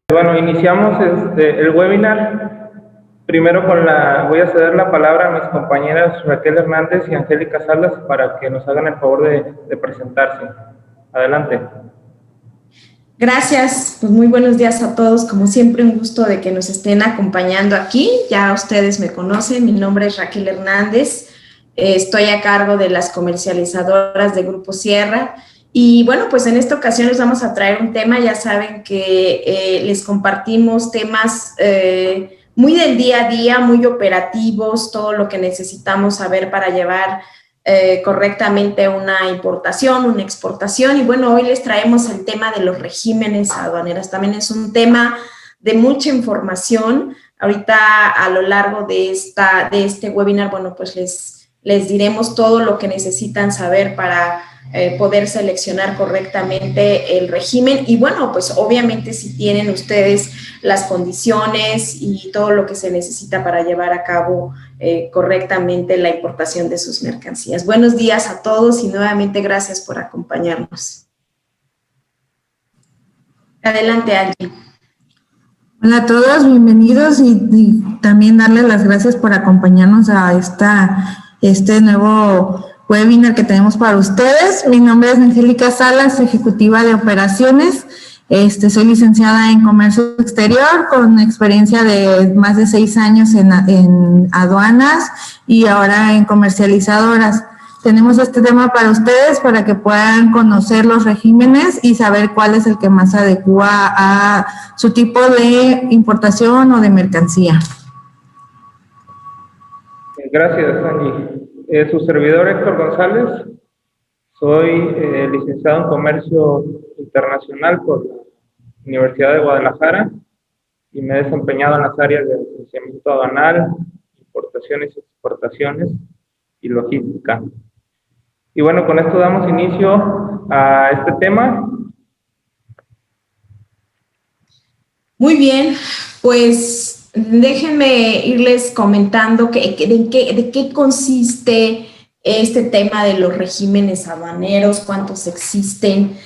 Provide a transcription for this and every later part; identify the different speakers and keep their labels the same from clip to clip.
Speaker 1: Bueno, iniciamos el webinar. Primero voy a ceder la palabra a mis compañeras Raquel Hernández y Angélica Salas para que nos hagan el favor de presentarse. Adelante.
Speaker 2: Gracias, pues muy buenos días a todos. Como siempre, un gusto de que nos estén acompañando aquí. Ya ustedes me conocen, mi nombre es Raquel Hernández. Estoy a cargo de las comercializadoras de Grupo Sierra. Y bueno, pues en esta ocasión les vamos a traer un tema. Ya saben que les compartimos temas muy del día a día, muy operativos, todo lo que necesitamos saber para llevar correctamente una importación, una exportación. Y bueno, hoy les traemos el tema de los regímenes aduaneros. También es un tema de mucha información. Ahorita a lo largo de este webinar, bueno, pues les diremos todo lo que necesitan saber para poder seleccionar correctamente el régimen. Y bueno, pues obviamente si tienen ustedes las condiciones y todo lo que se necesita para llevar a cabo correctamente la importación de sus mercancías. Buenos días a todos y nuevamente gracias por acompañarnos. Adelante, Angie.
Speaker 3: Hola a todos, bienvenidos y también darles las gracias por acompañarnos a este nuevo webinar que tenemos para ustedes. Mi nombre es Angélica Salas, ejecutiva de operaciones. Soy licenciada en comercio exterior con experiencia de más de 6 años en aduanas y ahora en comercializadoras. Tenemos este tema para ustedes para que puedan conocer los regímenes y saber cuál es el que más se adecua a su tipo de importación o de mercancía.
Speaker 1: Gracias, Angie. Su servidor Héctor González, soy licenciado en Comercio Internacional por la Universidad de Guadalajara y me he desempeñado en las áreas de licenciamiento aduanal, importaciones, exportaciones y logística. Y bueno, con esto damos inicio a este tema.
Speaker 2: Muy bien, pues déjenme irles comentando de qué consiste este tema de los regímenes aduaneros, cuántos existen.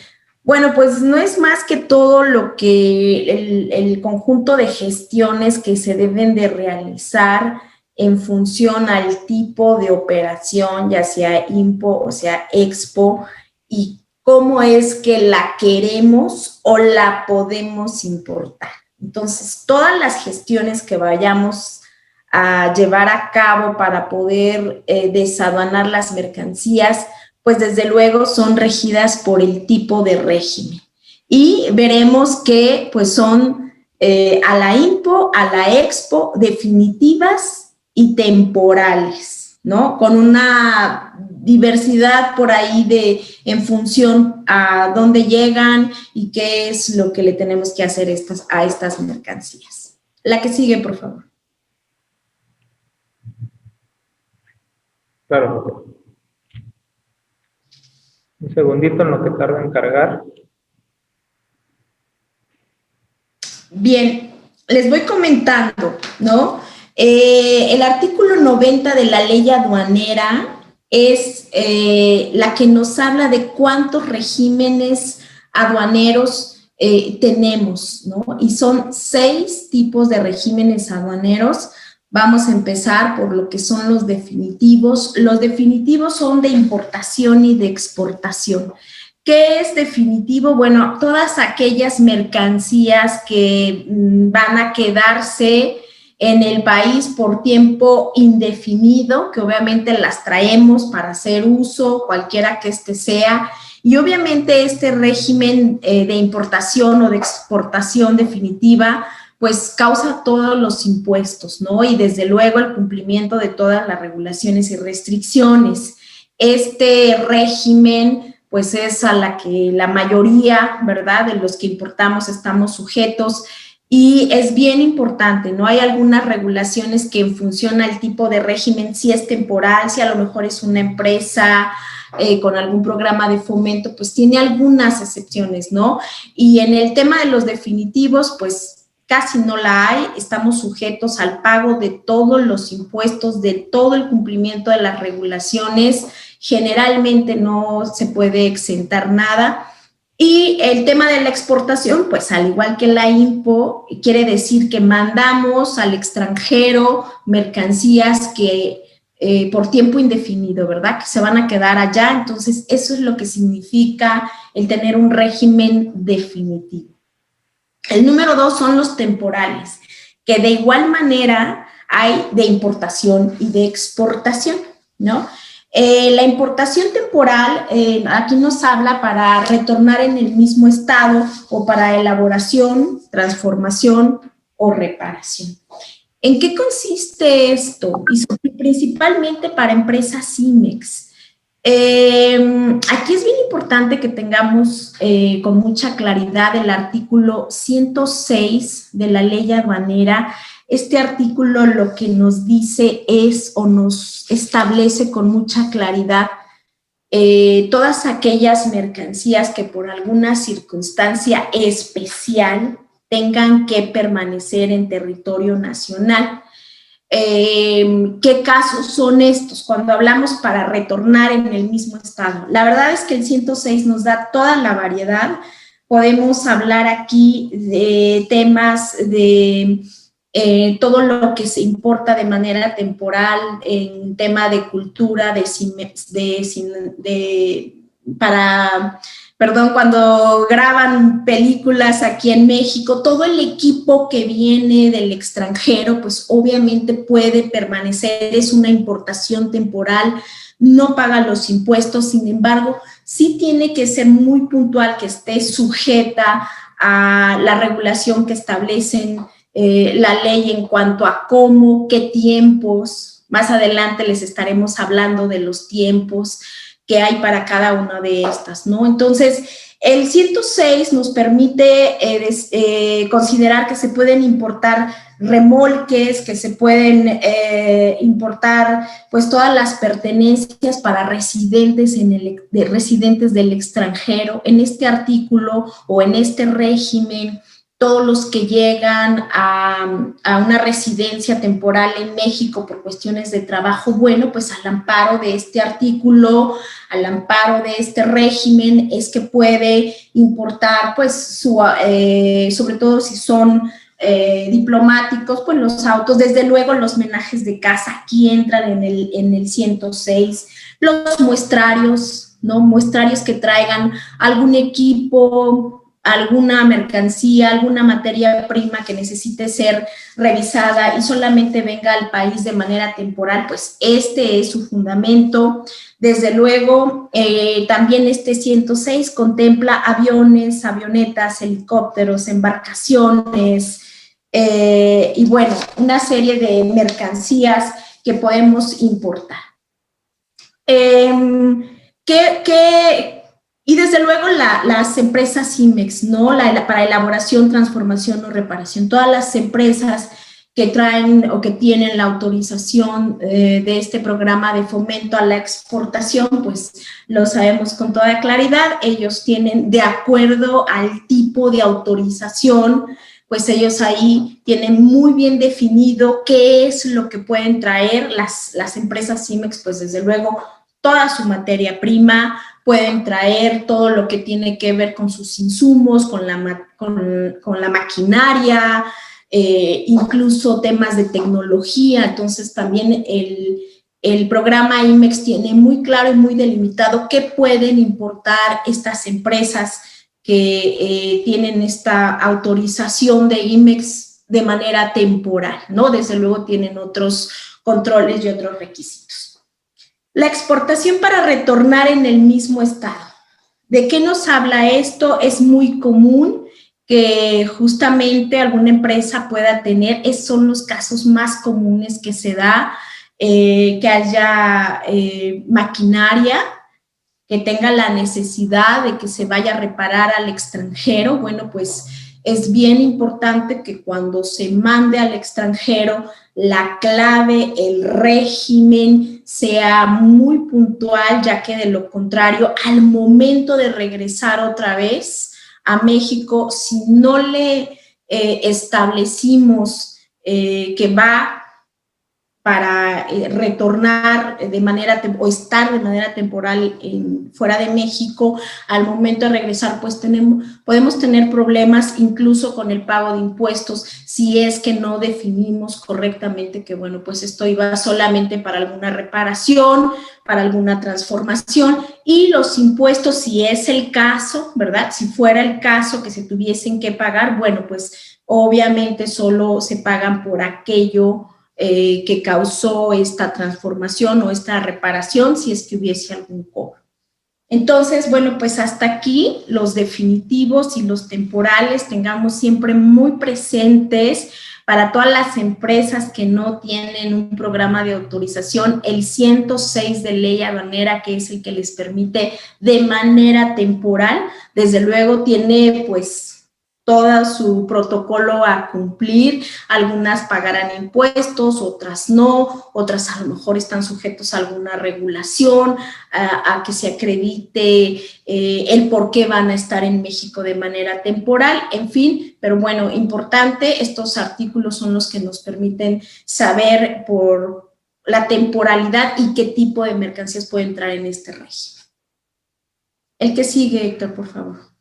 Speaker 2: Bueno, pues no es más que todo lo que el conjunto de gestiones que se deben de realizar en función al tipo de operación, ya sea IMPO o sea EXPO, y cómo es que la queremos o la podemos importar. Entonces, todas las gestiones que vayamos a llevar a cabo para poder desaduanar las mercancías, pues desde luego son regidas por el tipo de régimen. Y veremos que pues son a la IMPO, a la EXPO, definitivas y temporales, ¿no? Con una diversidad por ahí en función a dónde llegan y qué es lo que le tenemos que hacer a estas mercancías. La que sigue, por favor.
Speaker 1: Claro. Un segundito en lo que tarda en cargar.
Speaker 2: Bien, les voy comentando, ¿no? El artículo 90 de la ley aduanera es la que nos habla de cuántos regímenes aduaneros tenemos, ¿no? Y son 6 tipos de regímenes aduaneros. Vamos a empezar por lo que son los definitivos. Los definitivos son de importación y de exportación. ¿Qué es definitivo? Bueno, todas aquellas mercancías que van a quedarse en el país por tiempo indefinido, que obviamente las traemos para hacer uso, cualquiera que este sea, y obviamente este régimen de importación o de exportación definitiva, pues causa todos los impuestos, ¿no? Y desde luego el cumplimiento de todas las regulaciones y restricciones. Este régimen pues es a la que la mayoría, ¿verdad?, de los que importamos estamos sujetos, y es bien importante, ¿no? Hay algunas regulaciones que en función al tipo de régimen, si es temporal, si a lo mejor es una empresa con algún programa de fomento, pues tiene algunas excepciones, ¿no? Y en el tema de los definitivos, pues casi no la hay, estamos sujetos al pago de todos los impuestos, de todo el cumplimiento de las regulaciones generalmente no se puede exentar nada. Y el tema de la exportación, pues al igual que la INPO, quiere decir que mandamos al extranjero mercancías que por tiempo indefinido, ¿verdad? Que se van a quedar allá. Entonces, eso es lo que significa el tener un régimen definitivo. El número 2 son los temporales, que de igual manera hay de importación y de exportación, ¿no? La importación temporal, aquí nos habla para retornar en el mismo estado o para elaboración, transformación o reparación. ¿En qué consiste esto? Y principalmente para empresas IMEX. Aquí es bien importante que tengamos con mucha claridad el artículo 106 de la ley aduanera. Este artículo lo que nos dice es o nos establece con mucha claridad todas aquellas mercancías que por alguna circunstancia especial tengan que permanecer en territorio nacional. ¿Qué casos son estos? Cuando hablamos para retornar en el mismo estado. La verdad es que el 106 nos da toda la variedad. Podemos hablar aquí de temas de todo lo que se importa de manera temporal en tema de cultura, cuando graban películas aquí en México, todo el equipo que viene del extranjero, pues obviamente puede permanecer, es una importación temporal, no paga los impuestos, sin embargo, sí tiene que ser muy puntual, que esté sujeta a la regulación que establecen la ley en cuanto a cómo, qué tiempos. Más adelante les estaremos hablando de los tiempos que hay para cada una de estas, ¿no? Entonces, el 106 nos permite considerar que se pueden importar remolques, que se pueden importar pues todas las pertenencias para residentes del extranjero. En este artículo o en este régimen, todos los que llegan a una residencia temporal en México por cuestiones de trabajo, bueno, pues al amparo de este artículo, al amparo de este régimen, es que puede importar, pues, sobre todo si son diplomáticos, pues los autos, desde luego los menajes de casa, aquí entran en el 106, los muestrarios, ¿no? Muestrarios que traigan algún equipo, alguna mercancía, alguna materia prima que necesite ser revisada y solamente venga al país de manera temporal, pues este es su fundamento. Desde luego, también este 106 contempla aviones, avionetas, helicópteros, embarcaciones y bueno, una serie de mercancías que podemos importar. Y desde luego las empresas IMEX, ¿no? Para elaboración, transformación o reparación. Todas las empresas que traen o que tienen la autorización de este programa de fomento a la exportación, pues lo sabemos con toda claridad. Ellos tienen, de acuerdo al tipo de autorización, pues ellos ahí tienen muy bien definido qué es lo que pueden traer las empresas IMEX, pues desde luego toda su materia prima, pueden traer todo lo que tiene que ver con sus insumos, con la maquinaria, incluso temas de tecnología. Entonces también el programa IMEX tiene muy claro y muy delimitado qué pueden importar estas empresas que tienen esta autorización de IMEX de manera temporal, ¿no? Desde luego tienen otros controles y otros requisitos. La exportación para retornar en el mismo estado. ¿De qué nos habla esto? Es muy común que justamente alguna empresa pueda tener, son los casos más comunes que se da, que haya maquinaria, que tenga la necesidad de que se vaya a reparar al extranjero. Bueno, pues es bien importante que cuando se mande al extranjero, la clave, el régimen sea muy puntual, ya que de lo contrario, al momento de regresar otra vez a México, si no le establecimos que va para retornar de manera o estar de manera temporal fuera de México, al momento de regresar, pues podemos tener problemas incluso con el pago de impuestos si es que no definimos correctamente que, bueno, pues esto iba solamente para alguna reparación, para alguna transformación, y los impuestos, si es el caso, ¿verdad? Si fuera el caso que se tuviesen que pagar, bueno, pues obviamente solo se pagan por aquello que causó esta transformación o esta reparación, si es que hubiese algún cobro. Entonces, bueno, pues hasta aquí los definitivos y los temporales, tengamos siempre muy presentes para todas las empresas que no tienen un programa de autorización, el 106 de ley aduanera, que es el que les permite de manera temporal, desde luego tiene pues todo su protocolo a cumplir, algunas pagarán impuestos, otras no, otras a lo mejor están sujetos a alguna regulación, a que se acredite el por qué van a estar en México de manera temporal, en fin, pero bueno, importante, estos artículos son los que nos permiten saber por la temporalidad y qué tipo de mercancías puede entrar en este régimen. El que sigue, Héctor, por favor.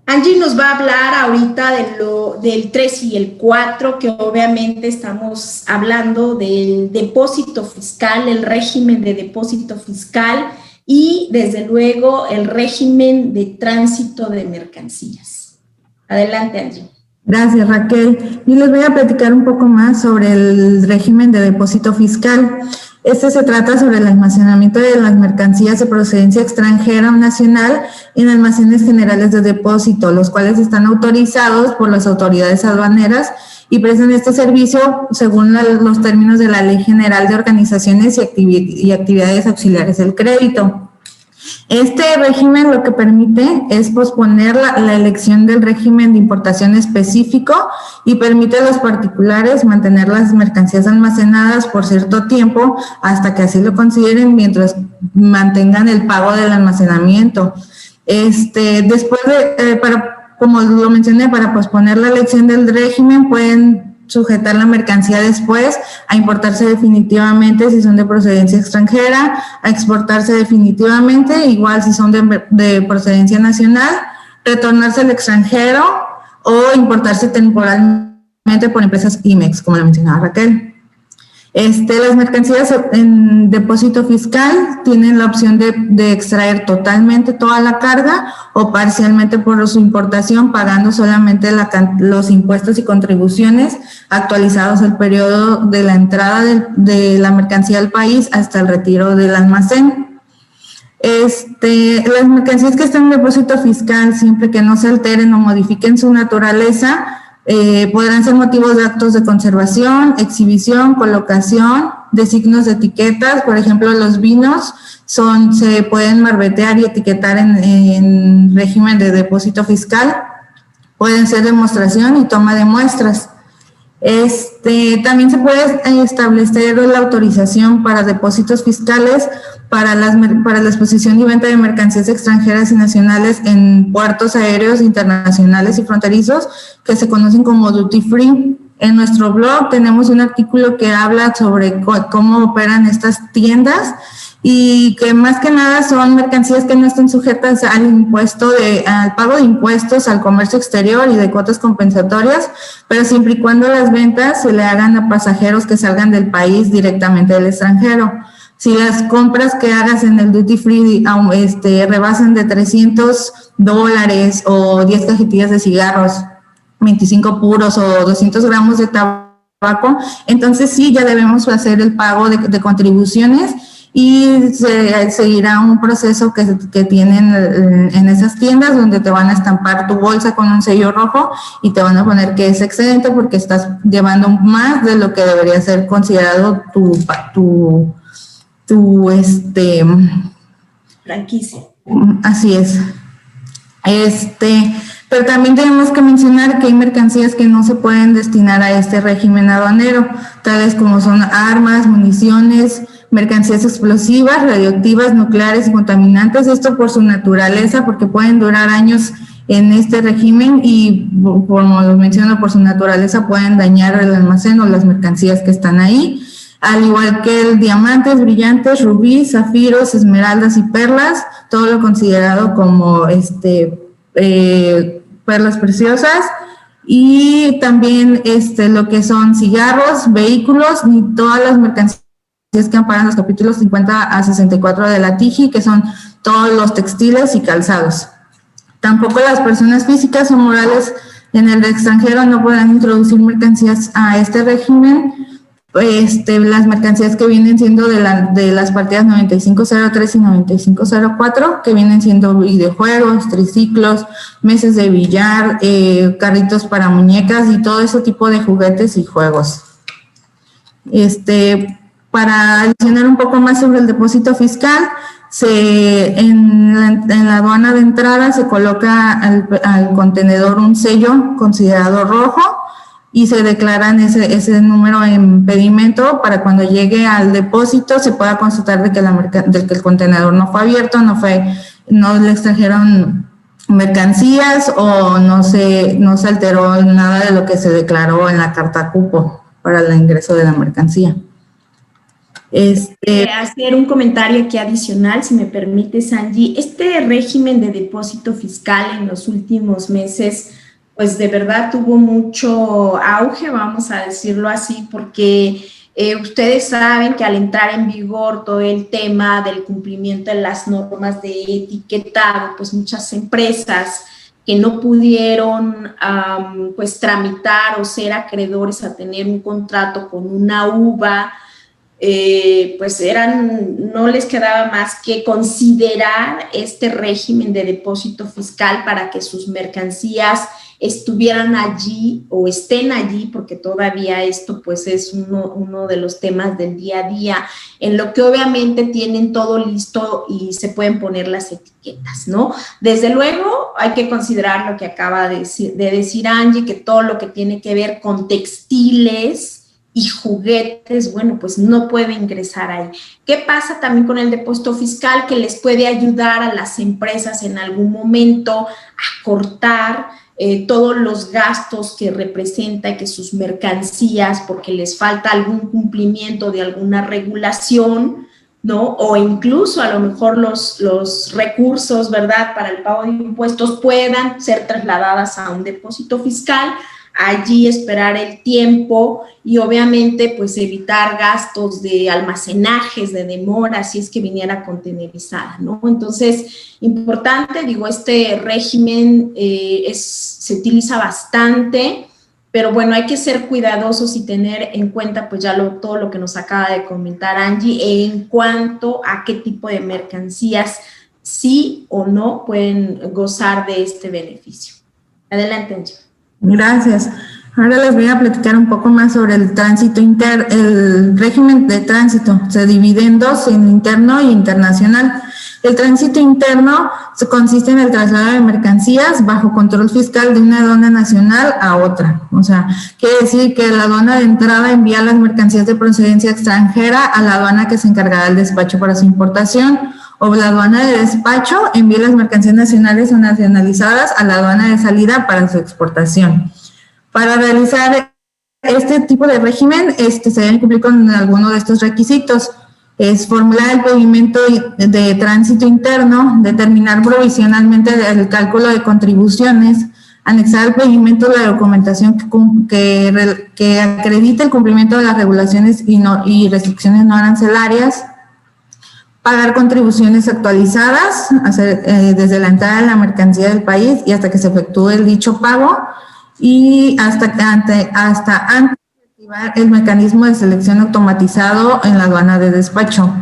Speaker 2: Angie nos va a hablar ahorita del 3 y el 4, que obviamente estamos hablando del depósito fiscal, el régimen de depósito fiscal y desde luego el régimen de tránsito de mercancías. Adelante, Angie.
Speaker 3: Gracias, Raquel. Y les voy a platicar un poco más sobre el régimen de depósito fiscal. Este se trata sobre el almacenamiento de las mercancías de procedencia extranjera o nacional en almacenes generales de depósito, los cuales están autorizados por las autoridades aduaneras y prestan este servicio según los términos de la Ley General de Organizaciones y Actividades Auxiliares del Crédito. Este régimen lo que permite es posponer la elección del régimen de importación específico y permite a los particulares mantener las mercancías almacenadas por cierto tiempo hasta que así lo consideren mientras mantengan el pago del almacenamiento. Después como lo mencioné, para posponer la elección del régimen pueden sujetar la mercancía después a importarse definitivamente si son de procedencia extranjera, a exportarse definitivamente, igual si son de procedencia nacional, retornarse al extranjero o importarse temporalmente por empresas IMEX, como lo mencionaba Raquel. Las mercancías en depósito fiscal tienen la opción de extraer totalmente toda la carga o parcialmente por su importación, pagando solamente los impuestos y contribuciones actualizados el periodo de la entrada de la mercancía al país hasta el retiro del almacén. Las mercancías que están en depósito fiscal, siempre que no se alteren o modifiquen su naturaleza, podrán ser motivos de actos de conservación, exhibición, colocación, de signos de etiquetas. Por ejemplo, los vinos se pueden marbetear y etiquetar en régimen de depósito fiscal. Pueden ser demostración y toma de muestras. También se puede establecer la autorización para depósitos fiscales para la exposición y venta de mercancías extranjeras y nacionales en puertos aéreos internacionales y fronterizos que se conocen como duty free. En nuestro blog tenemos un artículo que habla sobre cómo operan estas tiendas y que más que nada son mercancías que no están sujetas al pago de impuestos al comercio exterior y de cuotas compensatorias, pero siempre y cuando las ventas se le hagan a pasajeros que salgan del país directamente del extranjero. Si las compras que hagas en el duty free rebasan de $300 o 10 cajetillas de cigarros, 25 puros o 200 gramos de tabaco, entonces sí, ya debemos hacer el pago de contribuciones y se seguirá un proceso que tienen en esas tiendas donde te van a estampar tu bolsa con un sello rojo y te van a poner que es excedente porque estás llevando más de lo que debería ser considerado tu
Speaker 2: franquicia.
Speaker 3: Así es. Pero también tenemos que mencionar que hay mercancías que no se pueden destinar a este régimen aduanero, tales como son armas, municiones, mercancías explosivas, radioactivas, nucleares y contaminantes, esto por su naturaleza, porque pueden durar años en este régimen y, como lo menciono, por su naturaleza pueden dañar el almacén o las mercancías que están ahí, al igual que el diamantes, brillantes, rubíes, zafiros, esmeraldas y perlas, todo lo considerado como perlas preciosas, y también lo que son cigarros, vehículos y todas las mercancías que amparan los capítulos 50 a 64 de la TIGI, que son todos los textiles y calzados. Tampoco las personas físicas o morales en el extranjero no podrán introducir mercancías a este régimen. Las mercancías que vienen siendo de las partidas 9503 y 9504, que vienen siendo videojuegos, triciclos, mesas de billar, carritos para muñecas y todo ese tipo de juguetes y juegos. Para adicionar un poco más sobre el depósito fiscal, en la aduana de entrada se coloca al contenedor un sello considerado rojo y se declaran ese número en pedimento para cuando llegue al depósito se pueda constatar de que el contenedor no fue abierto, no le extrajeron mercancías o no se alteró nada de lo que se declaró en la carta cupo para el ingreso de la mercancía.
Speaker 2: Hacer un comentario aquí adicional, si me permites, Angie. Este régimen de depósito fiscal en los últimos meses, pues de verdad tuvo mucho auge, vamos a decirlo así, porque ustedes saben que al entrar en vigor todo el tema del cumplimiento de las normas de etiquetado, pues muchas empresas que no pudieron pues tramitar o ser acreedores a tener un contrato con una UVA, pues no les quedaba más que considerar este régimen de depósito fiscal para que sus mercancías estuvieran allí o estén allí, porque todavía esto pues es uno de los temas del día a día, en lo que obviamente tienen todo listo y se pueden poner las etiquetas, ¿no? Desde luego hay que considerar lo que acaba de decir Angie, que todo lo que tiene que ver con textiles y juguetes, bueno, pues no puede ingresar ahí. ¿Qué pasa también con el depósito fiscal? Que les puede ayudar a las empresas en algún momento a cortar todos los gastos que representa que sus mercancías, porque les falta algún cumplimiento de alguna regulación, ¿no? O incluso a lo mejor los recursos, ¿verdad?, para el pago de impuestos puedan ser trasladadas a un depósito fiscal, allí esperar el tiempo y obviamente pues evitar gastos de almacenajes, de demora, si es que viniera contenerizada, ¿no? Entonces, importante, digo, este régimen se utiliza bastante, pero bueno, hay que ser cuidadosos y tener en cuenta pues ya todo lo que nos acaba de comentar Angie en cuanto a qué tipo de mercancías sí o no pueden gozar de este beneficio. Adelante, Angie.
Speaker 3: Gracias. Ahora les voy a platicar un poco más sobre el tránsito el régimen de tránsito. Se divide en dos, en interno y internacional. El tránsito interno consiste en el traslado de mercancías bajo control fiscal de una aduana nacional a otra. O sea, quiere decir que la aduana de entrada envía las mercancías de procedencia extranjera a la aduana que se encargará del despacho para su importación, o la aduana de despacho envía las mercancías nacionales o nacionalizadas a la aduana de salida para su exportación. Para realizar este tipo de régimen, se deben cumplir con alguno de estos requisitos. Es formular el pedimento de tránsito interno, determinar provisionalmente el cálculo de contribuciones, anexar al pedimento la documentación que acredite el cumplimiento de las regulaciones y restricciones no arancelarias, pagar contribuciones actualizadas desde la entrada de la mercancía del país y hasta que se efectúe el dicho pago, y hasta antes de activar el mecanismo de selección automatizado en la aduana de despacho.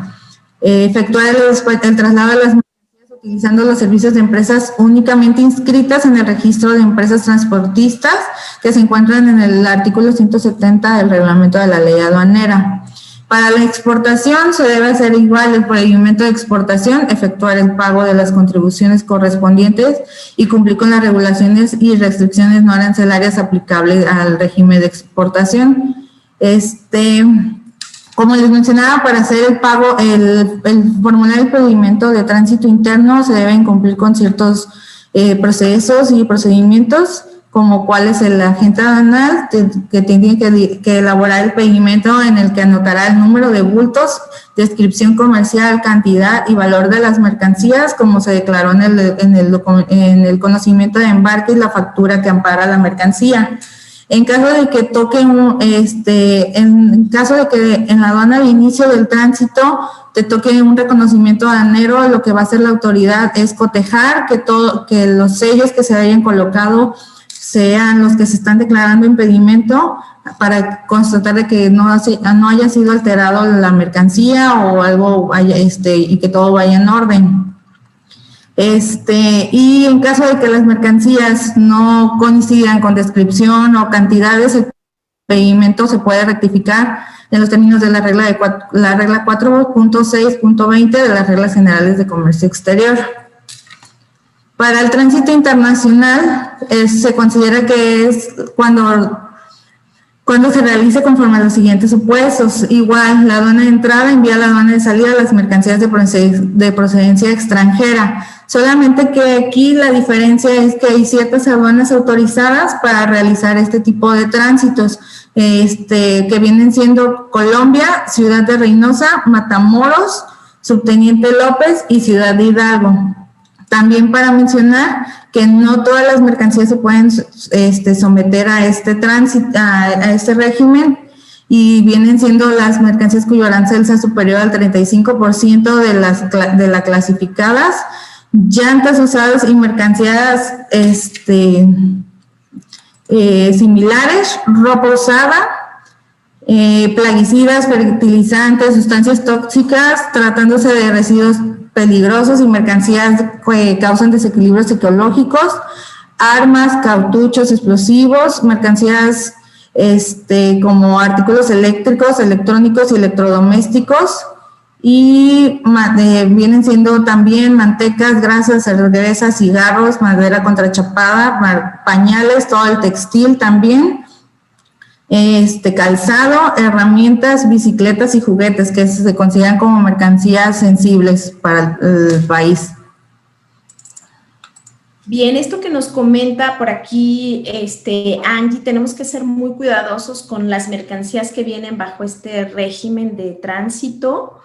Speaker 3: Efectuar el traslado de las mercancías utilizando los servicios de empresas únicamente inscritas en el registro de empresas transportistas que se encuentran en el artículo 170 del reglamento de la ley aduanera. Para la exportación se debe hacer igual el procedimiento de exportación, efectuar el pago de las contribuciones correspondientes y cumplir con las regulaciones y restricciones no arancelarias aplicables al régimen de exportación. Como les mencionaba, para hacer el pago, el formular el pedimento de tránsito interno se deben cumplir con ciertos procesos y procedimientos, como cuál es el agente aduanal que tiene que elaborar el pedimento, en el que anotará el número de bultos, descripción comercial, cantidad y valor de las mercancías, como se declaró en el conocimiento de embarque y la factura que ampara la mercancía. En caso de que en caso de que en la aduana de inicio del tránsito te toque un reconocimiento aduanero, lo que va a hacer la autoridad es cotejar que los sellos que se hayan colocado sean los que se están declarando impedimento, para constatar de que no haya sido alterado la mercancía o algo y que todo vaya en orden. Y en caso de que las mercancías no coincidan con descripción o cantidades, el pedimento se puede rectificar en los términos de la regla 4.6.20 de las reglas generales de comercio exterior. Para el tránsito internacional, se considera que es cuando se realice conforme a los siguientes supuestos. Igual, la aduana de entrada envía a la aduana de salida las mercancías de procedencia extranjera. Solamente que aquí la diferencia es que hay ciertas aduanas autorizadas para realizar este tipo de tránsitos, que vienen siendo Colombia, Ciudad de Reynosa, Matamoros, Subteniente López y Ciudad de Hidalgo. También para mencionar que no todas las mercancías se pueden someter a este tránsito, a este régimen, y vienen siendo las mercancías cuyo arancel sea superior al 35% de las clasificadas, llantas usadas y mercancías similares, ropa usada, plaguicidas, fertilizantes, sustancias tóxicas, tratándose de residuos peligrosos y mercancías que causan desequilibrios ecológicos, armas, cartuchos explosivos, mercancías como artículos eléctricos, electrónicos y electrodomésticos, y vienen siendo también mantecas, grasas, cervezas, cigarros, madera contrachapada, pañales, todo el textil también, calzado, herramientas, bicicletas y juguetes, que se consideran como mercancías sensibles para el país.
Speaker 2: Bien, esto que nos comenta por aquí Angie, tenemos que ser muy cuidadosos con las mercancías que vienen bajo este régimen de tránsito,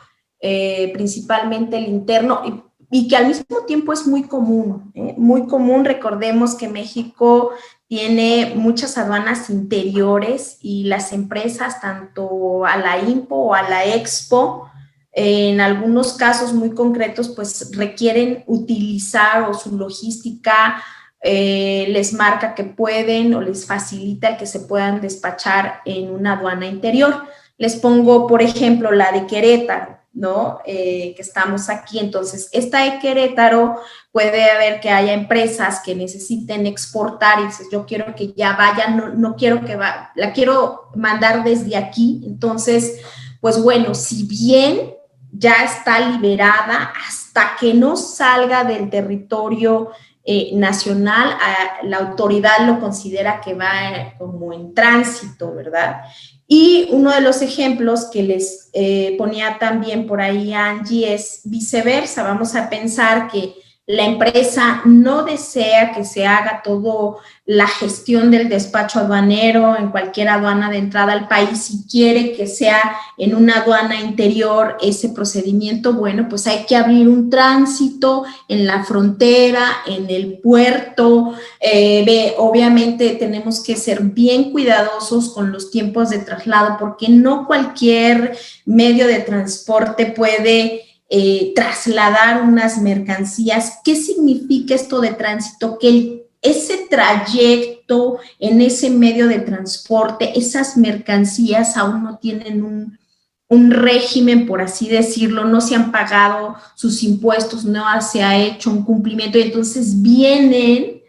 Speaker 2: principalmente el interno, y que al mismo tiempo es muy común, muy común. Recordemos que México tiene muchas aduanas interiores y las empresas, tanto a la IMPO o a la EXPO, en algunos casos muy concretos, pues requieren utilizar, o su logística les marca que pueden o les facilita el que se puedan despachar en una aduana interior. Les pongo, por ejemplo, la de Querétaro, ¿no? Que estamos aquí. Entonces, esta de Querétaro puede haber que haya empresas que necesiten exportar y dices, yo quiero que ya vaya, no quiero que vaya, la quiero mandar desde aquí. Entonces, pues bueno, si bien ya está liberada, hasta que no salga del territorio nacional, la autoridad lo considera que va como en tránsito, ¿verdad? Y uno de los ejemplos que les ponía también por ahí Angie es viceversa. Vamos a pensar que la empresa no desea que se haga toda la gestión del despacho aduanero en cualquier aduana de entrada al país y quiere que sea en una aduana interior ese procedimiento. Bueno, pues hay que abrir un tránsito en la frontera, en el puerto. Obviamente tenemos que ser bien cuidadosos con los tiempos de traslado, porque no cualquier medio de transporte puede trasladar unas mercancías. ¿Qué significa esto de tránsito? Que ese trayecto en ese medio de transporte, esas mercancías aún no tienen un régimen, por así decirlo, no se han pagado sus impuestos, no se ha hecho un cumplimiento, y entonces vienen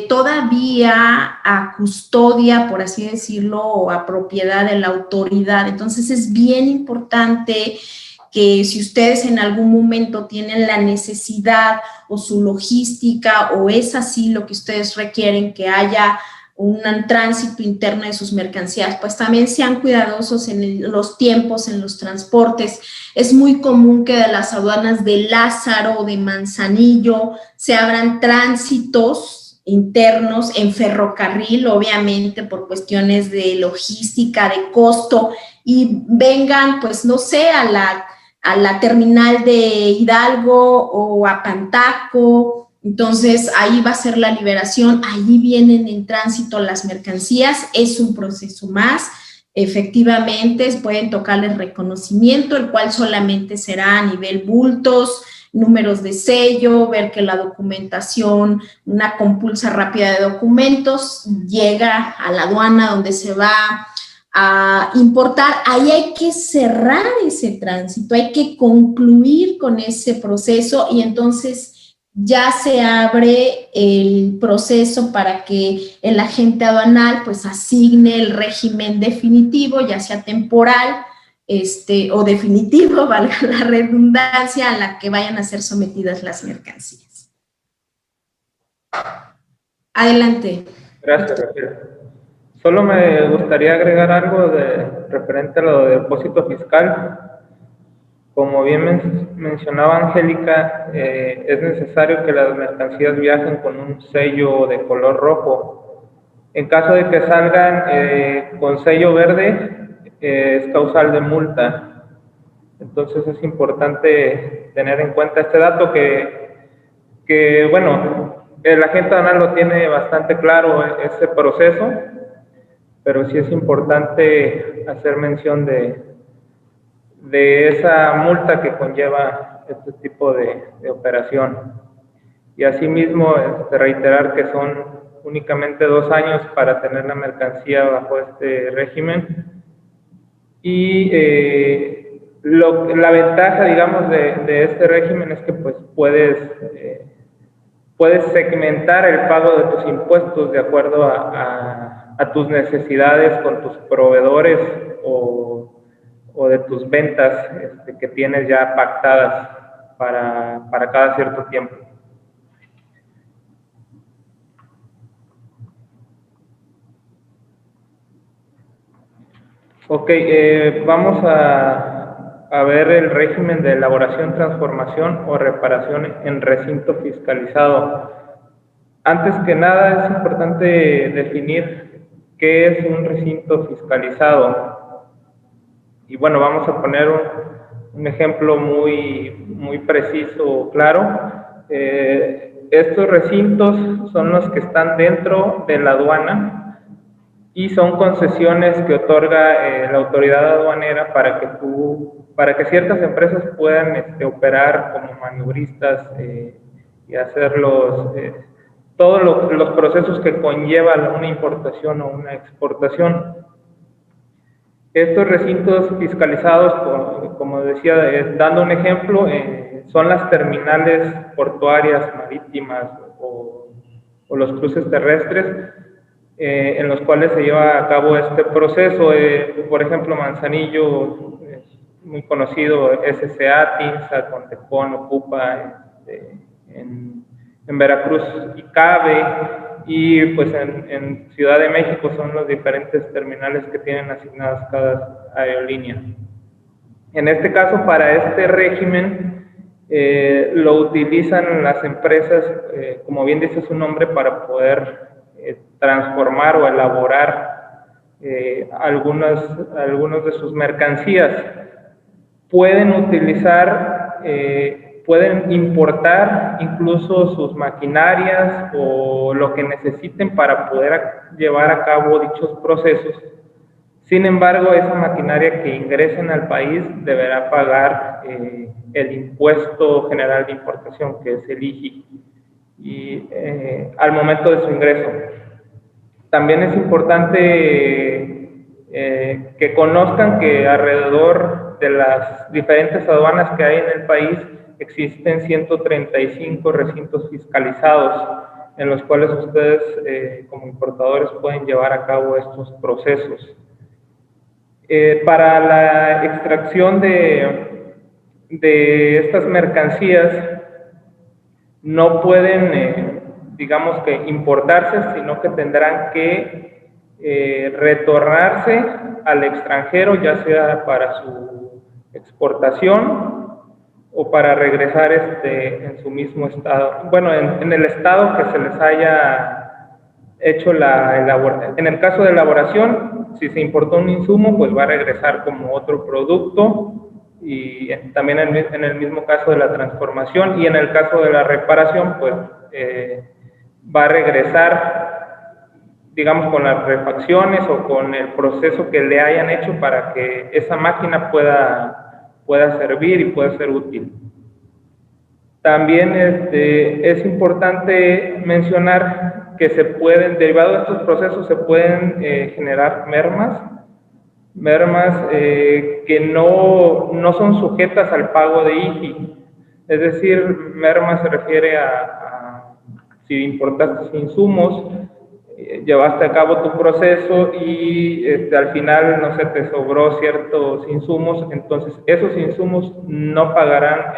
Speaker 2: todavía a custodia, por así decirlo, o a propiedad de la autoridad. Entonces es bien importante que si ustedes en algún momento tienen la necesidad o su logística o es así lo que ustedes requieren, que haya un tránsito interno de sus mercancías, pues también sean cuidadosos en los tiempos, en los transportes. Es muy común que de las aduanas de Lázaro o de Manzanillo se abran tránsitos internos en ferrocarril, obviamente por cuestiones de logística, de costo, y vengan, pues no sé, a la terminal de Hidalgo o a Pantaco. Entonces, ahí va a ser la liberación, ahí vienen en tránsito las mercancías, es un proceso más. Efectivamente, pueden tocarles reconocimiento, el cual solamente será a nivel bultos, números de sello, ver que la documentación, una compulsa rápida de documentos, llega a la aduana donde se va a importar. Ahí hay que cerrar ese tránsito, hay que concluir con ese proceso y entonces ya se abre el proceso para que el agente aduanal pues asigne el régimen definitivo, ya sea temporal o definitivo, valga la redundancia, a la que vayan a ser sometidas las mercancías. Adelante.
Speaker 1: Gracias, Rafael. Solo me gustaría agregar algo referente a lo de depósito fiscal. Como bien mencionaba Angélica, es necesario que las mercancías viajen con un sello de color rojo. En caso de que salgan con sello verde, es causal de multa. Entonces es importante tener en cuenta este dato que bueno, el agente aduanal lo tiene bastante claro ese proceso, pero sí es importante hacer mención de esa multa que conlleva este tipo de operación. Y asimismo, reiterar que son únicamente 2 años para tener la mercancía bajo este régimen. Y la ventaja, digamos, de este régimen es que pues puedes segmentar el pago de tus impuestos de acuerdo a tus necesidades con tus proveedores o de tus ventas que tienes ya pactadas para cada cierto tiempo. Ok, vamos a ver el régimen de elaboración, transformación o reparación en recinto fiscalizado. Antes que nada es importante definir qué es un recinto fiscalizado. Y bueno, vamos a poner un ejemplo muy preciso, claro. Estos recintos son los que están dentro de la aduana y son concesiones que otorga la autoridad aduanera para que ciertas empresas puedan operar como maniobristas y hacer todos los procesos que conllevan una importación o una exportación. Estos recintos fiscalizados, como decía, dando un ejemplo, son las terminales portuarias, marítimas o los cruces terrestres en los cuales se lleva a cabo este proceso. Por ejemplo, Manzanillo, muy conocido, SCA, TINSA, Contecón, Ocupa, en Veracruz, ICABE, y pues en Ciudad de México son los diferentes terminales que tienen asignadas cada aerolínea. En este caso, para este régimen, lo utilizan las empresas, como bien dice su nombre, para poder transformar o elaborar algunos de sus mercancías. Pueden utilizar, pueden importar incluso sus maquinarias o lo que necesiten para poder llevar a cabo dichos procesos. Sin embargo, esa maquinaria que ingresen al país deberá pagar el impuesto general de importación, que es el IGI, y al momento de su ingreso. También es importante que conozcan que alrededor de las diferentes aduanas que hay en el país existen 135 recintos fiscalizados en los cuales ustedes como importadores pueden llevar a cabo estos procesos. Para la extracción de estas mercancías no pueden digamos que importarse, sino que tendrán que retornarse al extranjero, ya sea para su exportación o para regresar en su mismo estado, bueno, en el estado que se les haya hecho la elaboración. En el caso de elaboración, si se importó un insumo, pues va a regresar como otro producto, y también en el mismo caso de la transformación, y en el caso de la reparación, pues va a regresar, digamos, con las refacciones o con el proceso que le hayan hecho para que esa máquina pueda servir y pueda ser útil. También es importante mencionar que derivado de estos procesos, se pueden generar mermas que no son sujetas al pago de IGI. Es decir, merma se refiere a si importaste insumos, llevaste a cabo tu proceso y al final, no sé, te sobró ciertos insumos, entonces esos insumos no pagarán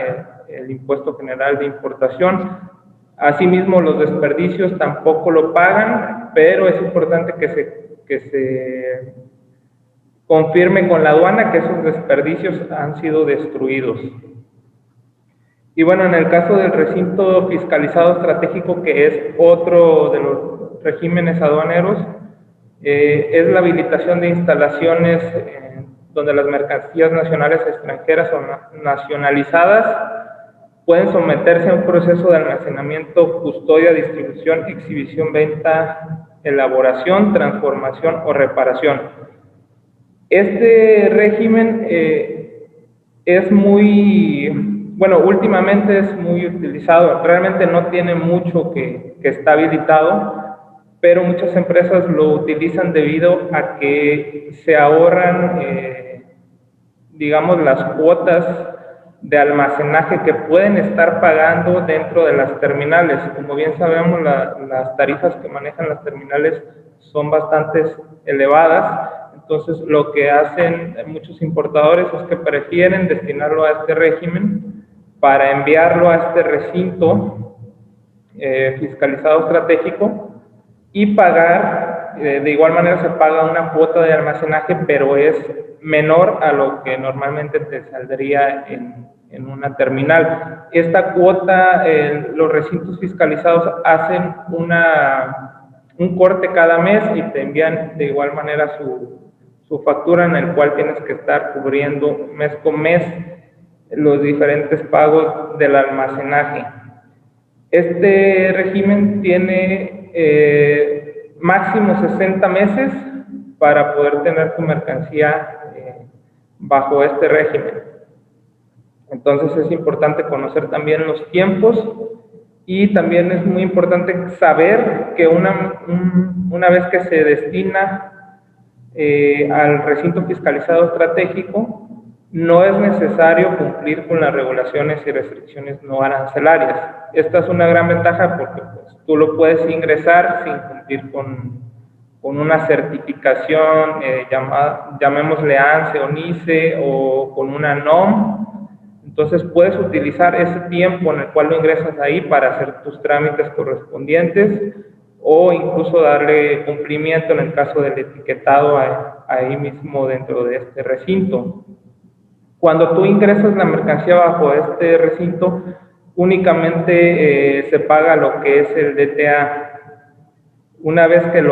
Speaker 1: el impuesto general de importación. Asimismo, los desperdicios tampoco lo pagan, pero es importante que se confirme con la aduana que esos desperdicios han sido destruidos. Y bueno, en el caso del recinto fiscalizado estratégico, que es otro de los regímenes aduaneros, es la habilitación de instalaciones donde las mercancías nacionales extranjeras o nacionalizadas pueden someterse a un proceso de almacenamiento, custodia, distribución, exhibición, venta, elaboración, transformación o reparación. Este régimen es últimamente es muy utilizado, realmente no tiene mucho que está habilitado, pero muchas empresas lo utilizan debido a que se ahorran, digamos, las cuotas de almacenaje que pueden estar pagando dentro de las terminales. Como bien sabemos, las tarifas que manejan las terminales son bastante elevadas, entonces lo que hacen muchos importadores es que prefieren destinarlo a este régimen para enviarlo a este recinto fiscalizado estratégico y pagar, de igual manera se paga una cuota de almacenaje, pero es menor a lo que normalmente te saldría en una terminal. Esta cuota, los recintos fiscalizados hacen un corte cada mes y te envían de igual manera su factura, en el cual tienes que estar cubriendo mes con mes los diferentes pagos del almacenaje. Este régimen tiene máximo 60 meses para poder tener tu mercancía bajo este régimen. Entonces es importante conocer también los tiempos, y también es muy importante saber que una vez que se destina al recinto fiscalizado estratégico, no es necesario cumplir con las regulaciones y restricciones no arancelarias. Esta es una gran ventaja porque pues, tú lo puedes ingresar sin cumplir con una certificación, llamémosle ANSE o NICE, o con una NOM. Entonces puedes utilizar ese tiempo en el cual lo ingresas ahí para hacer tus trámites correspondientes, o incluso darle cumplimiento en el caso del etiquetado ahí mismo dentro de este recinto. Cuando tú ingresas la mercancía bajo este recinto, únicamente se paga lo que es el DTA. Una vez que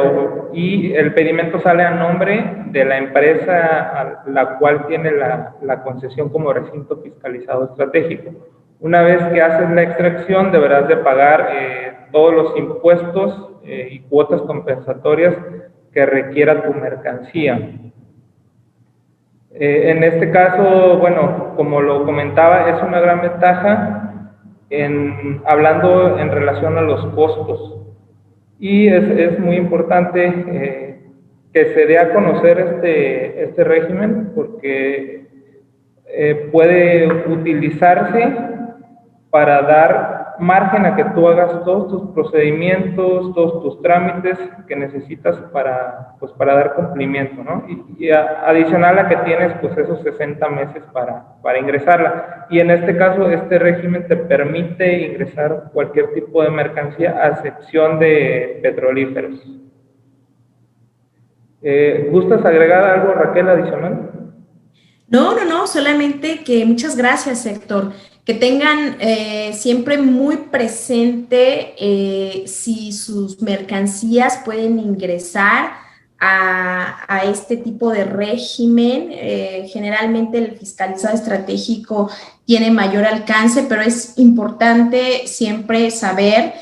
Speaker 1: y el pedimento sale a nombre de la empresa a la cual tiene la concesión como recinto fiscalizado estratégico. Una vez que haces la extracción, deberás de pagar todos los impuestos y cuotas compensatorias que requiera tu mercancía. En este caso, bueno, como lo comentaba, es una gran ventaja hablando en relación a los costos. Y es muy importante que se dé a conocer este régimen, porque puede utilizarse para dar margen a que tú hagas todos tus procedimientos, todos tus trámites que necesitas para dar cumplimiento, ¿no? Y adicional a que tienes pues esos 60 meses para ingresarla. Y en este caso, este régimen te permite ingresar cualquier tipo de mercancía a excepción de petrolíferos. ¿Gustas agregar algo, Raquel, adicional?
Speaker 2: No, solamente que muchas gracias, Héctor. Que tengan siempre muy presente si sus mercancías pueden ingresar a este tipo de régimen. Generalmente el fiscalizado estratégico tiene mayor alcance, pero es importante siempre saber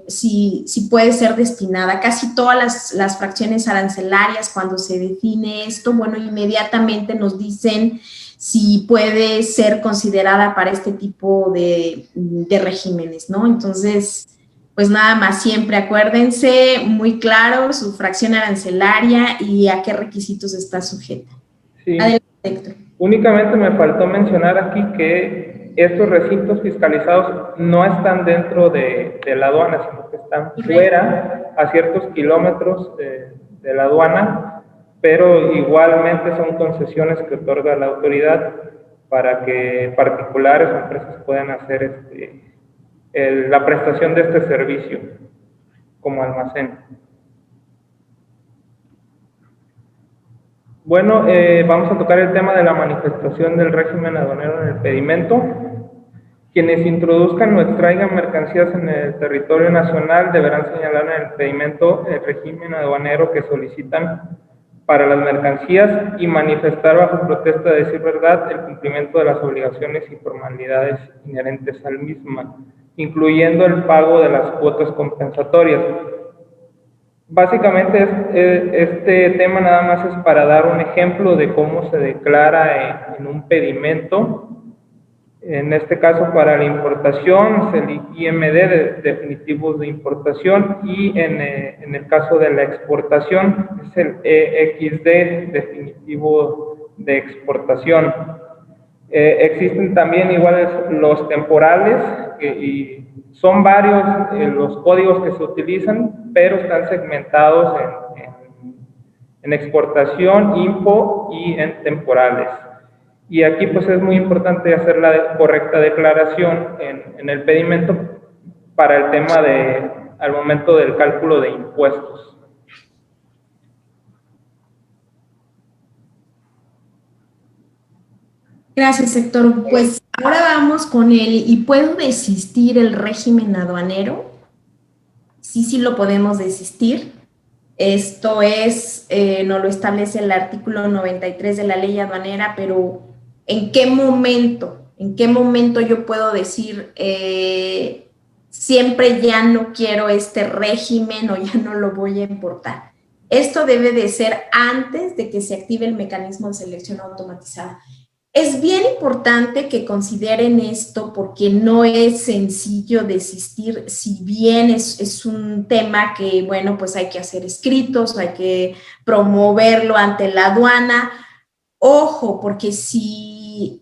Speaker 2: si puede ser destinada. Casi todas las fracciones arancelarias, cuando se define esto, bueno, inmediatamente nos dicen si puede ser considerada para este tipo de regímenes, ¿no? Entonces, pues nada más, siempre acuérdense muy claro su fracción arancelaria y a qué requisitos está sujeta.
Speaker 1: Sí.
Speaker 2: Adelante, Héctor.
Speaker 1: Únicamente me faltó mencionar aquí que estos recintos fiscalizados no están dentro de la aduana, sino que están fuera, a ciertos kilómetros de la aduana, pero igualmente son concesiones que otorga la autoridad para que particulares o empresas puedan hacer la prestación de este servicio como almacén. Bueno, vamos a tocar el tema de la manifestación del régimen aduanero en el pedimento. Quienes introduzcan o extraigan mercancías en el territorio nacional deberán señalar en el pedimento el régimen aduanero que solicitan para las mercancías y manifestar bajo protesta de decir verdad el cumplimiento de las obligaciones y formalidades inherentes al misma, incluyendo el pago de las cuotas compensatorias. Básicamente este tema nada más es para dar un ejemplo de cómo se declara en un pedimento. En este caso, para la importación es el IMD de definitivos de importación, y en el caso de la exportación es el EXD definitivo de exportación. Existen también iguales los temporales, y son varios los códigos que se utilizan, pero están segmentados en exportación, IMPO y en temporales. Y aquí pues es muy importante hacer la correcta declaración en el pedimento para el tema al momento del cálculo de impuestos.
Speaker 2: Gracias, Héctor. Pues ahora vamos con ¿y puedo desistir el régimen aduanero? Sí lo podemos desistir. Esto nos lo establece el artículo 93 de la ley aduanera, pero ¿en qué momento yo puedo decir siempre ya no quiero este régimen o ya no lo voy a importar? Esto debe de ser antes de que se active el mecanismo de selección automatizada. Es bien importante que consideren esto porque no es sencillo desistir, si bien es un tema que, bueno, pues hay que hacer escritos, hay que promoverlo ante la aduana. Ojo, porque si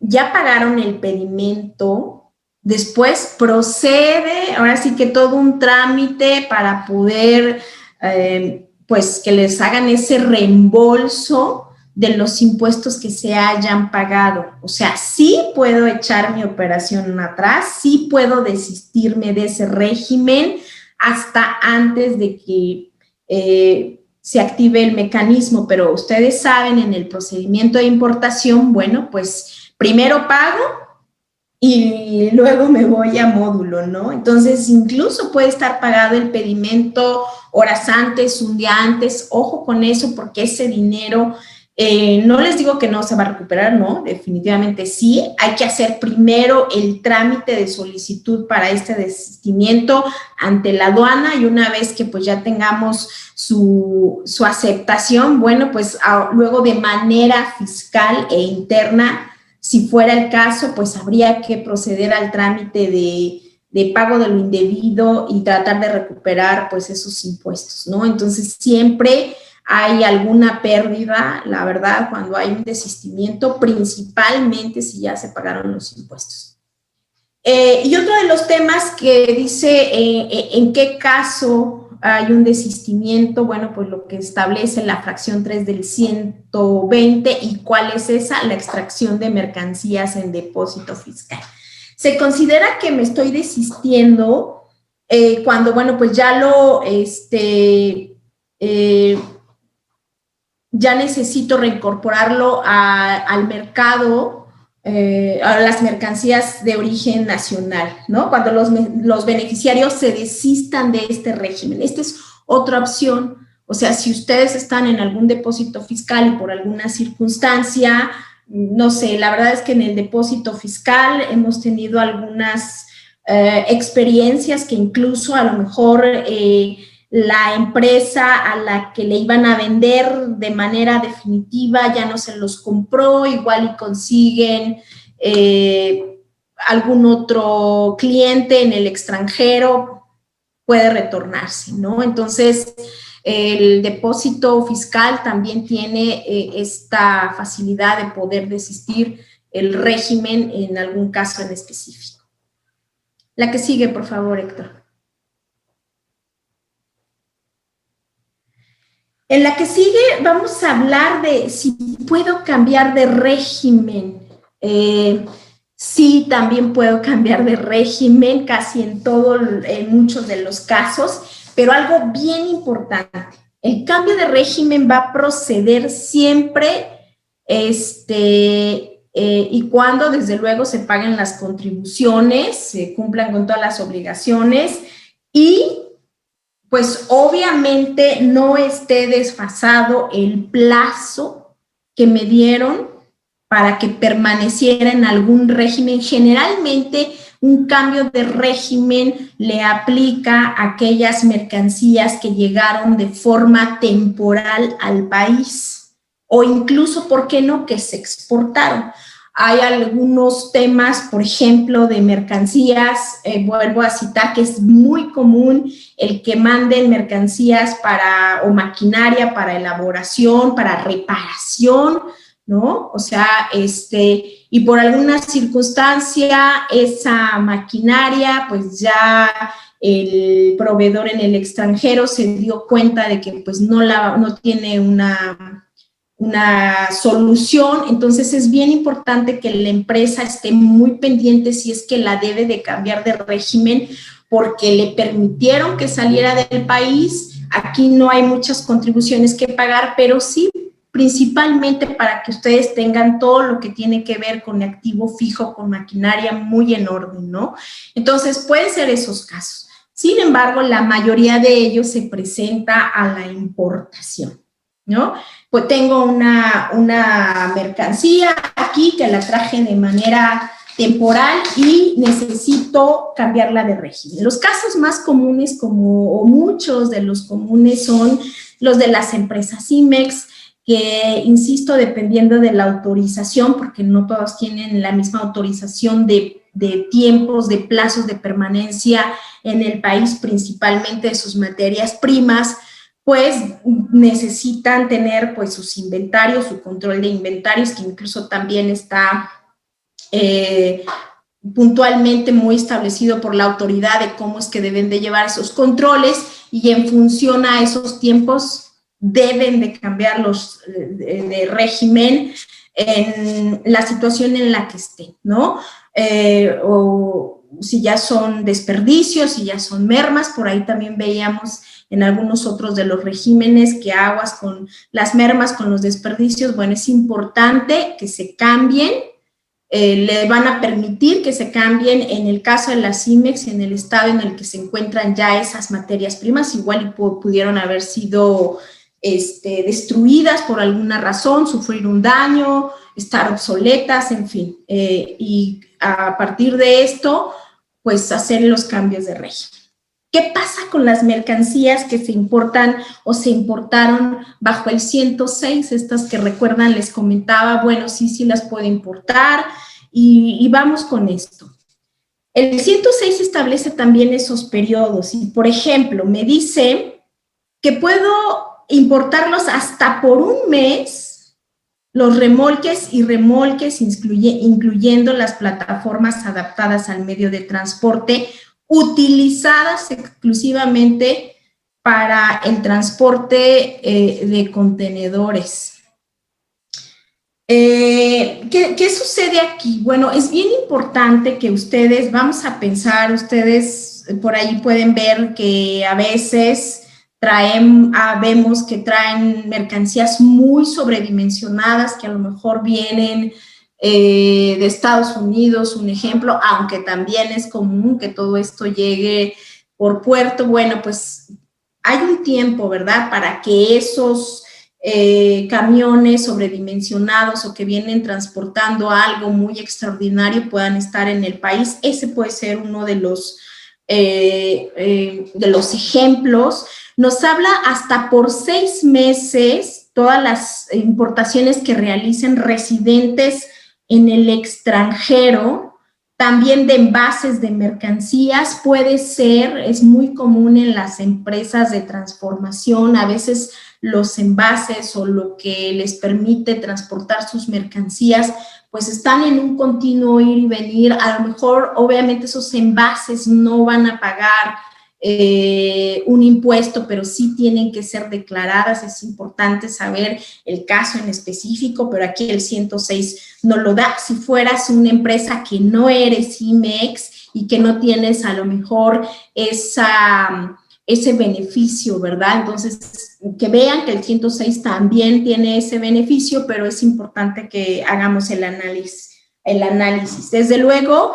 Speaker 2: ya pagaron el pedimento, después procede, ahora sí que todo un trámite para poder, pues que les hagan ese reembolso de los impuestos que se hayan pagado. O sea, sí puedo echar mi operación atrás, sí puedo desistirme de ese régimen hasta antes de que se active el mecanismo, pero ustedes saben, en el procedimiento de importación, bueno, pues primero pago y luego me voy a módulo, ¿no? Entonces, incluso puede estar pagado el pedimento horas antes, un día antes. Ojo con eso, porque ese dinero no les digo que no se va a recuperar, no, definitivamente sí. Hay que hacer primero el trámite de solicitud para este desistimiento ante la aduana, y una vez que pues ya tengamos su aceptación, bueno, pues luego de manera fiscal e interna, si fuera el caso, pues habría que proceder al trámite de pago de lo indebido y tratar de recuperar pues esos impuestos, ¿no? Entonces siempre hay alguna pérdida, la verdad, cuando hay un desistimiento, principalmente si ya se pagaron los impuestos. Y otro de los temas que dice en qué caso hay un desistimiento, bueno, pues lo que establece la fracción 3 del 120, ¿y cuál es esa? La extracción de mercancías en depósito fiscal. Se considera que me estoy desistiendo cuando, bueno, pues ya ya necesito reincorporarlo al mercado, a las mercancías de origen nacional, ¿no? Cuando los beneficiarios se desistan de este régimen. Esta es otra opción. O sea, si ustedes están en algún depósito fiscal y por alguna circunstancia, no sé, la verdad es que en el depósito fiscal hemos tenido algunas experiencias que incluso a lo mejor la empresa a la que le iban a vender de manera definitiva ya no se los compró, igual y consiguen algún otro cliente en el extranjero, puede retornarse, ¿no? Entonces, el depósito fiscal también tiene esta facilidad de poder desistir el régimen en algún caso en específico. La que sigue, por favor, Héctor. En la que sigue vamos a hablar de si puedo cambiar de régimen. Sí, también puedo cambiar de régimen casi en muchos de los casos, pero algo bien importante, el cambio de régimen va a proceder siempre y cuando desde luego se paguen las contribuciones, se cumplan con todas las obligaciones y pues obviamente no esté desfasado el plazo que me dieron para que permaneciera en algún régimen. Generalmente un cambio de régimen le aplica a aquellas mercancías que llegaron de forma temporal al país o incluso, ¿por qué no?, que se exportaron. Hay algunos temas, por ejemplo, de mercancías, vuelvo a citar, que es muy común el que manden mercancías o maquinaria para elaboración, para reparación, ¿no? O sea, y por alguna circunstancia esa maquinaria, pues ya el proveedor en el extranjero se dio cuenta de que pues no tiene una solución. Entonces es bien importante que la empresa esté muy pendiente si es que la debe de cambiar de régimen porque le permitieron que saliera del país. Aquí no hay muchas contribuciones que pagar, pero sí principalmente para que ustedes tengan todo lo que tiene que ver con activo fijo, con maquinaria muy en orden, ¿no? Entonces pueden ser esos casos. Sin embargo, la mayoría de ellos se presenta a la importación, ¿no? Pues tengo una mercancía aquí que la traje de manera temporal y necesito cambiarla de régimen. Los casos más comunes, o muchos de los comunes, son los de las empresas IMEX, que, insisto, dependiendo de la autorización, porque no todos tienen la misma autorización de tiempos, de plazos de permanencia en el país, principalmente de sus materias primas, pues necesitan tener pues sus inventarios, su control de inventarios, que incluso también está puntualmente muy establecido por la autoridad de cómo es que deben de llevar esos controles, y en función a esos tiempos deben de cambiarlos de régimen en la situación en la que estén, ¿no? O si ya son desperdicios, si ya son mermas. Por ahí también veíamos en algunos otros de los regímenes que aguas con las mermas, con los desperdicios. Bueno, es importante que se cambien, le van a permitir que se cambien en el caso de las IMEX, en el estado en el que se encuentran ya esas materias primas, igual y pudieron haber sido destruidas por alguna razón, sufrir un daño, estar obsoletas, en fin, y a partir de esto, pues hacer los cambios de régimen. ¿Qué pasa con las mercancías que se importan o se importaron bajo el 106? Estas que recuerdan, les comentaba, bueno, sí las puedo importar, y vamos con esto. El 106 establece también esos periodos, y por ejemplo, me dice que puedo importarlos hasta por un mes los remolques y remolques, incluyendo las plataformas adaptadas al medio de transporte, utilizadas exclusivamente para el transporte de contenedores. ¿Qué sucede aquí? Bueno, es bien importante que ustedes, vamos a pensar, ustedes por ahí pueden ver que a veces vemos que traen mercancías muy sobredimensionadas que a lo mejor vienen de Estados Unidos, un ejemplo, aunque también es común que todo esto llegue por puerto. Bueno, pues hay un tiempo, ¿verdad?, para que esos camiones sobredimensionados o que vienen transportando algo muy extraordinario puedan estar en el país. Ese puede ser uno de los ejemplos. Nos habla hasta por 6 meses todas las importaciones que realicen residentes en el extranjero, también de envases de mercancías. Puede ser, es muy común en las empresas de transformación, a veces los envases o lo que les permite transportar sus mercancías, pues están en un continuo ir y venir. A lo mejor, obviamente, esos envases no van a pagar un impuesto, pero sí tienen que ser declaradas. Es importante saber el caso en específico, pero aquí el 106 no lo da. Si fueras una empresa que no eres IMEX y que no tienes a lo mejor ese beneficio, ¿verdad? Entonces, que vean que el 106 también tiene ese beneficio, pero es importante que hagamos el análisis. Desde luego,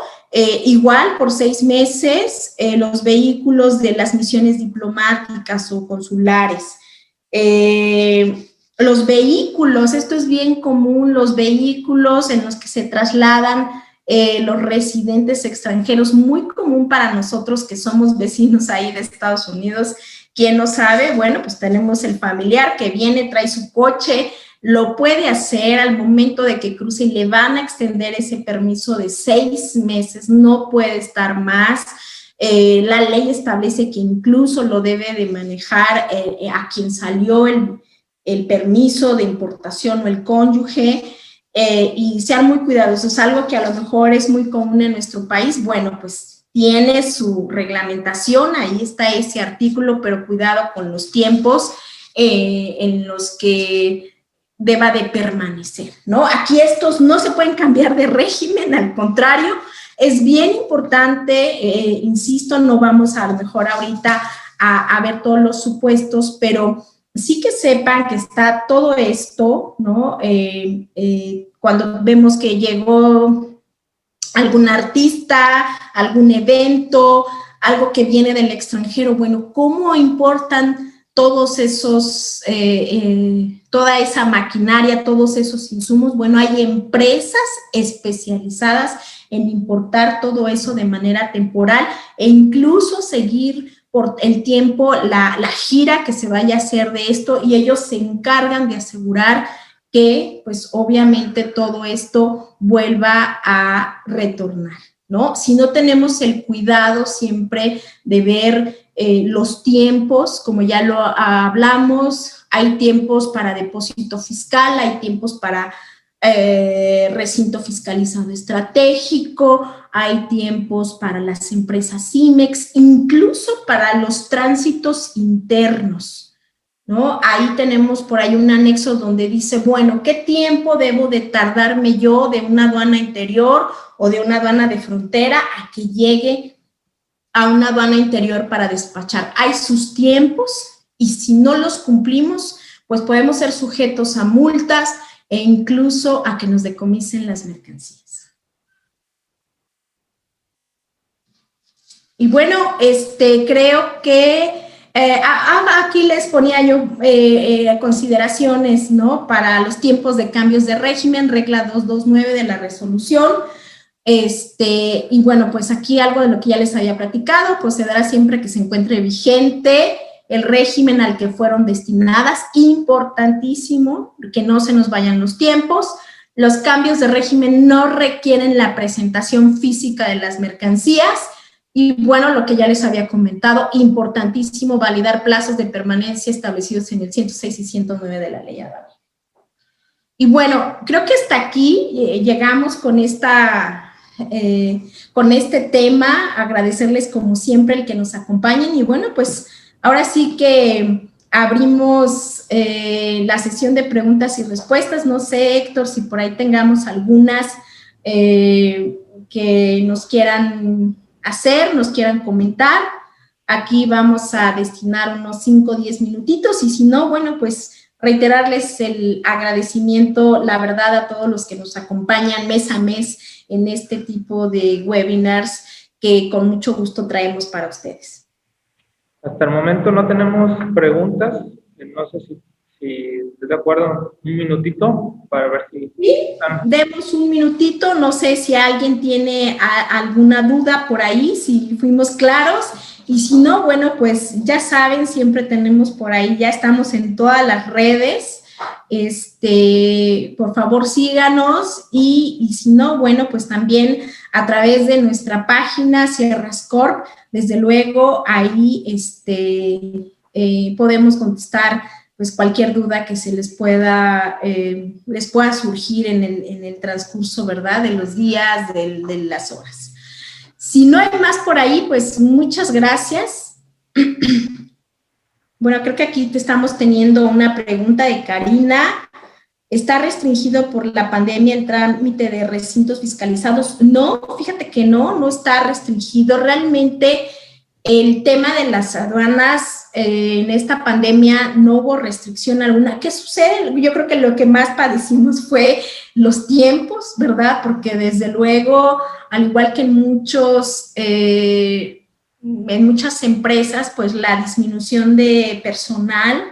Speaker 2: igual por 6 meses, los vehículos de las misiones diplomáticas o consulares. Los vehículos, esto es bien común, los vehículos en los que se trasladan los residentes extranjeros, muy común para nosotros que somos vecinos ahí de Estados Unidos. ¿Quién no sabe? Bueno, pues tenemos el familiar que viene, trae su coche, lo puede hacer al momento de que cruce y le van a extender ese permiso de 6 meses, no puede estar más. La ley establece que incluso lo debe de manejar a quien salió el permiso de importación o el cónyuge, y sean muy cuidadosos. Algo que a lo mejor es muy común en nuestro país, bueno, pues tiene su reglamentación, ahí está ese artículo, pero cuidado con los tiempos en los que deba de permanecer, ¿no? Aquí estos no se pueden cambiar de régimen, al contrario, es bien importante, insisto, no vamos a lo mejor ahorita a ver todos los supuestos, pero sí que sepan que está todo esto, ¿no? Cuando vemos que llegó algún artista, algún evento, algo que viene del extranjero, bueno, ¿cómo importan todos esos, toda esa maquinaria, todos esos insumos? Bueno, hay empresas especializadas en importar todo eso de manera temporal e incluso seguir por el tiempo la gira que se vaya a hacer de esto, y ellos se encargan de asegurar que, pues, obviamente todo esto vuelva a retornar, ¿no? Si no tenemos el cuidado siempre de ver los tiempos, como ya lo hablamos, hay tiempos para depósito fiscal, hay tiempos para recinto fiscalizado estratégico, hay tiempos para las empresas IMEX, incluso para los tránsitos internos, ¿no? Ahí tenemos por ahí un anexo donde dice, bueno, ¿qué tiempo debo de tardarme yo de una aduana interior o de una aduana de frontera a que llegue a una aduana interior para despachar? Hay sus tiempos y si no los cumplimos, pues podemos ser sujetos a multas e incluso a que nos decomisen las mercancías. Y bueno, creo que aquí les ponía yo consideraciones, ¿no? Para los tiempos de cambios de régimen, regla 229 de la resolución. Y bueno, pues aquí algo de lo que ya les había platicado, procederá siempre que se encuentre vigente el régimen al que fueron destinadas. Importantísimo, que no se nos vayan los tiempos. Los cambios de régimen no requieren la presentación física de las mercancías. Y bueno, lo que ya les había comentado, importantísimo validar plazos de permanencia establecidos en el 106 y 109 de la ley aduanera. Y bueno, creo que hasta aquí llegamos con con este tema. Agradecerles como siempre el que nos acompañen y bueno, pues ahora sí que abrimos la sesión de preguntas y respuestas. No sé, Héctor, si por ahí tengamos algunas que nos quieran hacer, nos quieran comentar. Aquí vamos a destinar unos 5 o 10 minutitos y si no, bueno, pues reiterarles el agradecimiento, la verdad, a todos los que nos acompañan mes a mes en este tipo de webinars que con mucho gusto traemos para ustedes.
Speaker 1: Hasta el momento no tenemos preguntas. No sé si estás de acuerdo, un minutito para ver si...
Speaker 2: Sí, demos un minutito. No sé si alguien tiene alguna duda por ahí, si fuimos claros. Y si no, bueno, pues ya saben, siempre tenemos por ahí, ya estamos en todas las redes. Por favor, síganos y si no, bueno, pues también a través de nuestra página Sierras Corp, desde luego ahí podemos contestar pues cualquier duda que se les pueda surgir en el transcurso, ¿verdad? De los días, de las horas. Si no hay más por ahí, pues muchas gracias. Bueno, creo que aquí te estamos teniendo una pregunta de Karina. ¿Está restringido por la pandemia el trámite de recintos fiscalizados? No, fíjate que no está restringido. Realmente el tema de las aduanas en esta pandemia no hubo restricción alguna. ¿Qué sucede? Yo creo que lo que más padecimos fue los tiempos, ¿verdad? Porque desde luego, al igual que en muchas empresas, pues la disminución de personal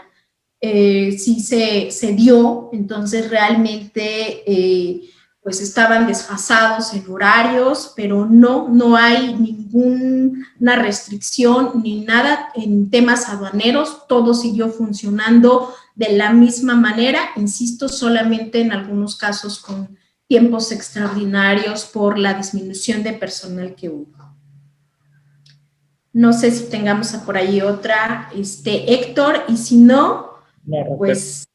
Speaker 2: sí se dio, entonces realmente pues estaban desfasados en horarios, pero no hay ninguna restricción ni nada en temas aduaneros, todo siguió funcionando de la misma manera, insisto, solamente en algunos casos con tiempos extraordinarios por la disminución de personal que hubo. No sé si tengamos por ahí otra, Héctor, y si no, pues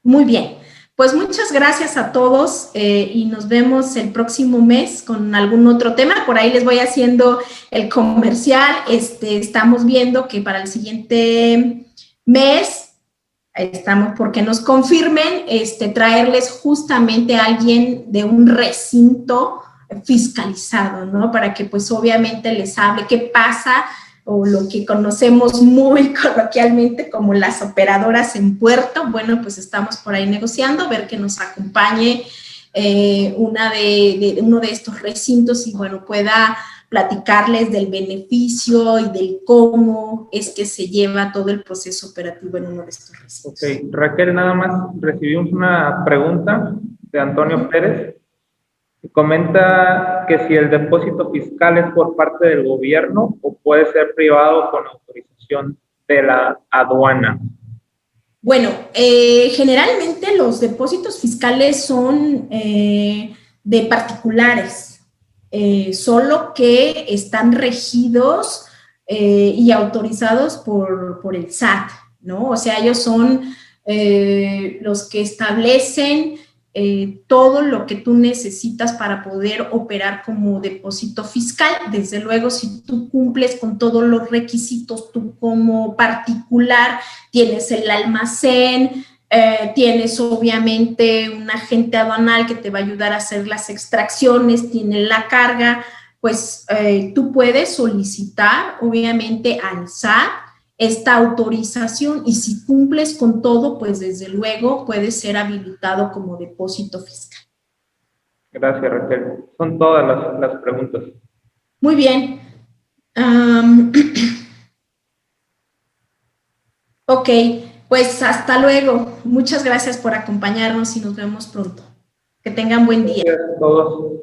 Speaker 2: muy bien. Pues muchas gracias a todos y nos vemos el próximo mes con algún otro tema. Por ahí les voy haciendo el comercial. Estamos viendo que para el siguiente mes estamos porque nos confirmen traerles justamente a alguien de un recinto fiscalizado, ¿no? Para que pues obviamente les hable qué pasa o lo que conocemos muy coloquialmente como las operadoras en puerto. Bueno, pues estamos por ahí negociando, ver que nos acompañe uno de estos recintos y bueno, pueda platicarles del beneficio y del cómo es que se lleva todo el proceso operativo en uno de estos recintos.
Speaker 1: Ok, Raquel, nada más recibimos una pregunta de Antonio Pérez. Comenta que si el depósito fiscal es por parte del gobierno o puede ser privado con autorización de la aduana.
Speaker 2: Bueno, generalmente los depósitos fiscales son de particulares, solo que están regidos y autorizados por el SAT, ¿no? O sea, ellos son los que establecen todo lo que tú necesitas para poder operar como depósito fiscal. Desde luego, si tú cumples con todos los requisitos, tú como particular tienes el almacén, tienes obviamente un agente aduanal que te va a ayudar a hacer las extracciones, tiene la carga, pues tú puedes solicitar obviamente al SAT esta autorización y si cumples con todo, pues desde luego puede ser habilitado como depósito fiscal.
Speaker 1: Gracias, Raquel. Son todas las preguntas.
Speaker 2: Muy bien. Ok, pues hasta luego. Muchas gracias por acompañarnos y nos vemos pronto. Que tengan buen día.
Speaker 1: Gracias a todos.